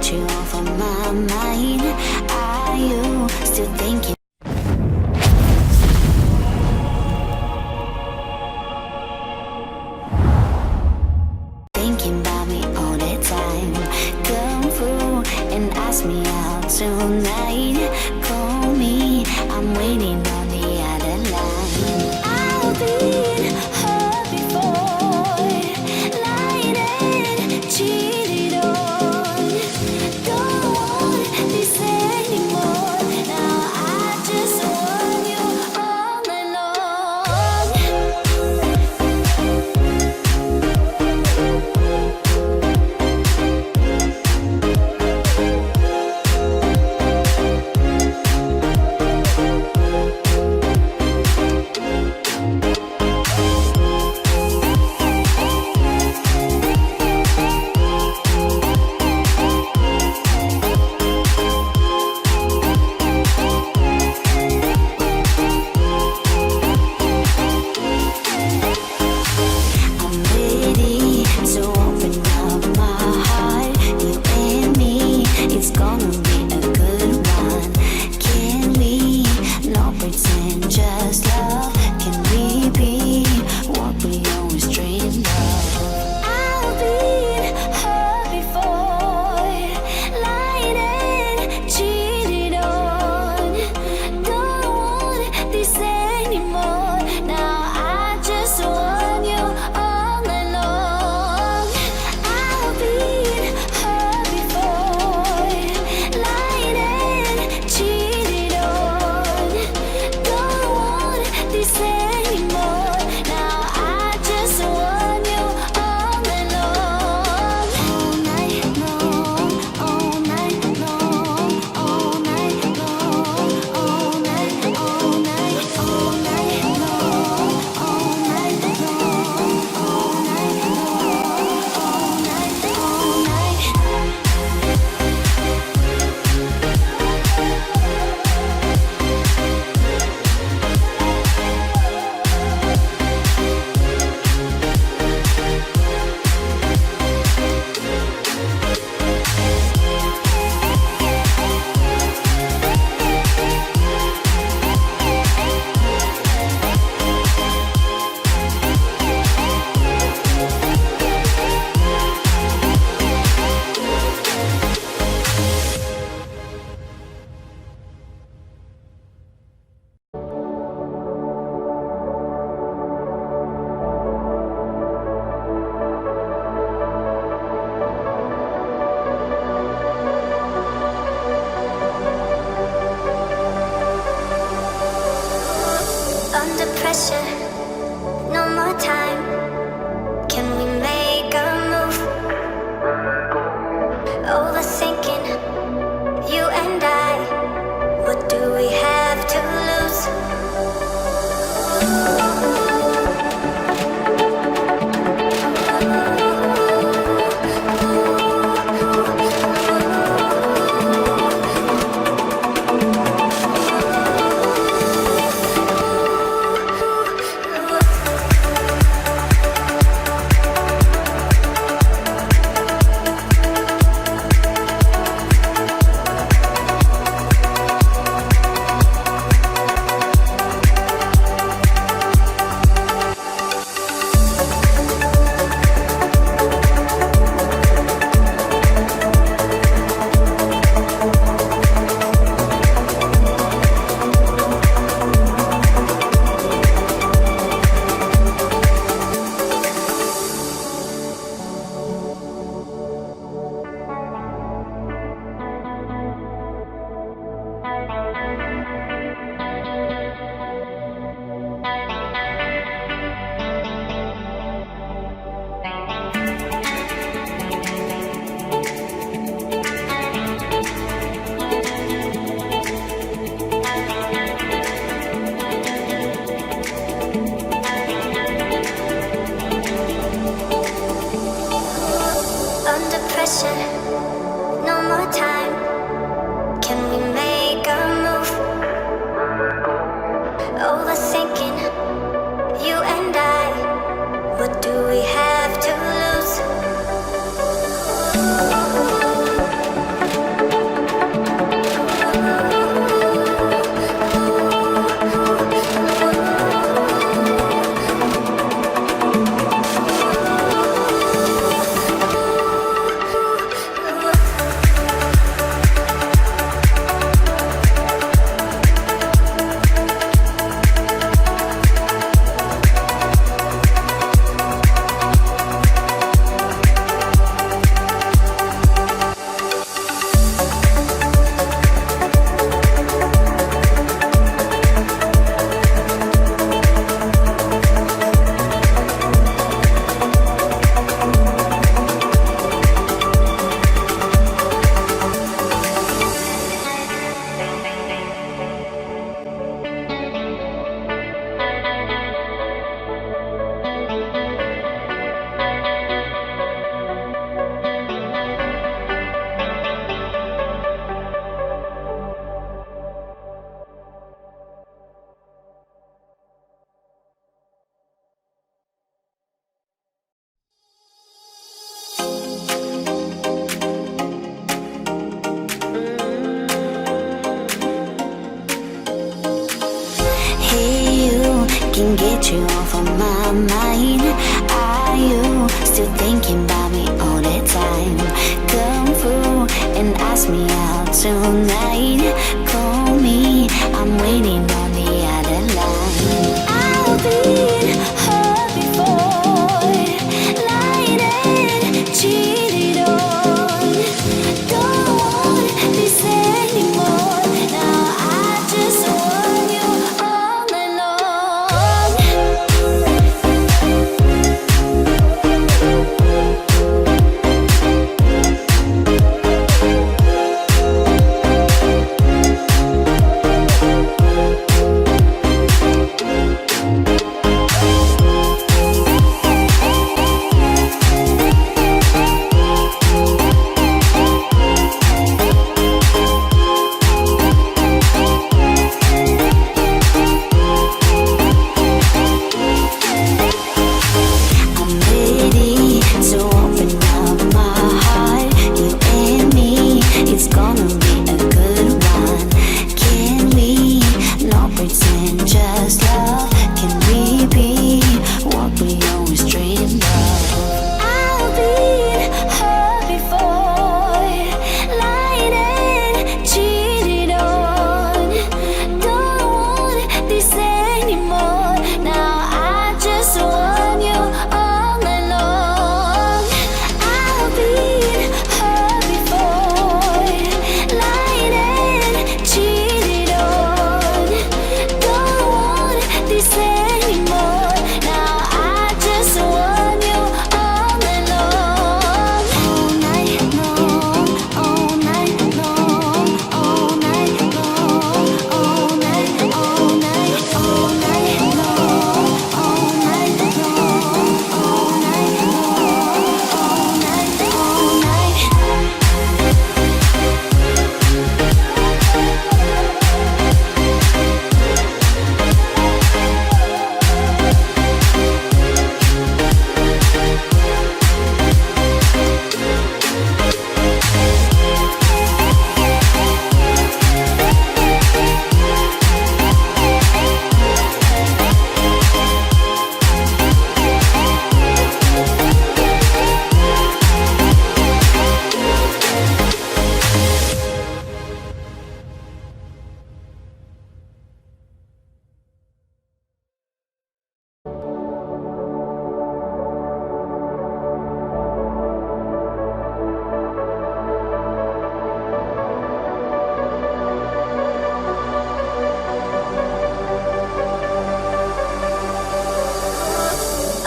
got you off of my mind. Are you still thinking? Thinking about me all the time. Come through and ask me out tonight. Call me, I'm waiting on the other line. I've been hurt before, lied and cheated on. Don't want this anymore. Now I just want you all along. I'm ready to open up my heart. You and me, it's gonna be a good one. Can we not pretend, just love? Can we be what we always dreamed of? I've been hurt before, lied and cheated on. Don't want this anymore. Now I just want you all along. I've been hurt before, lied and cheated on. Don't want this anymore. Now I just want you all along. All night long, all night long, all night long, all night, all night, all night long, all night long, all night long, all night, all night. Under pressure, no more time. Can we make a move? Overthinking, you and I. What do we have to lose? can't get you off of my mind. Are you still thinking about me all the time? Come through and ask me out tonight. Call me, I'm waiting on the other line. I've been hurt before, lied and cheated on. Don't want this anymore. Now I just want you all night long. I'm ready to open up my heart. You and me, it's gonna be a good one. Can we not pretend, just love? Can we be what we always dreamed of? I've been hurt before, lied and cheated on. Don't want this anymore. Now I just want you all night long. I've been hurt before, lied and cheated on. Don't want this anymore. Now I just want you all night long. All night long, all night long, all night long, all night, all night, all night long, all night long, all night long, all night, all night.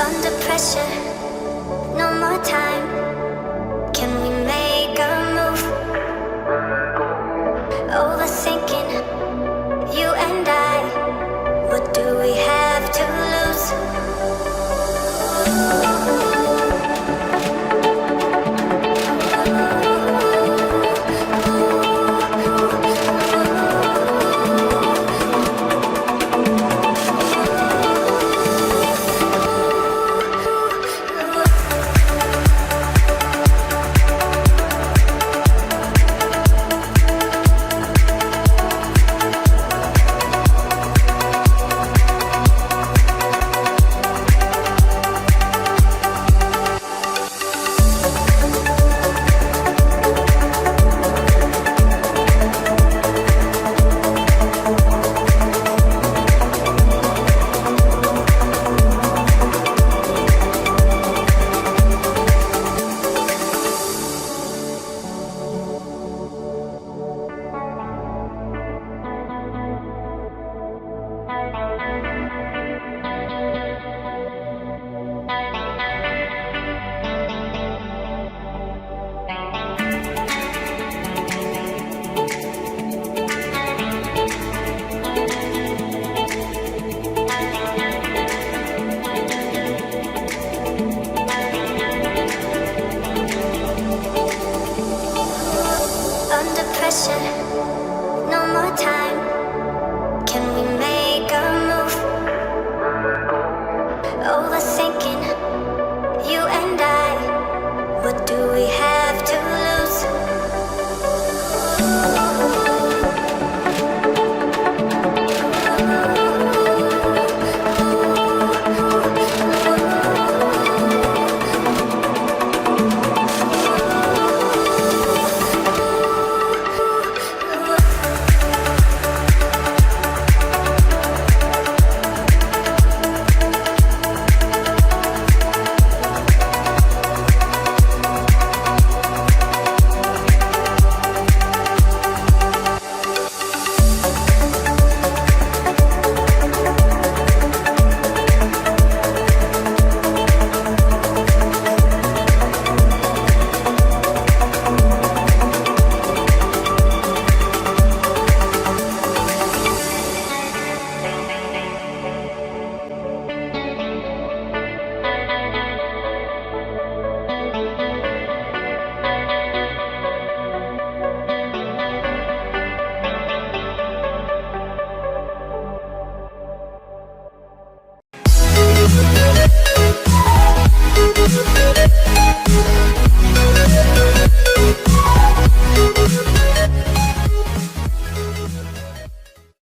Under pressure,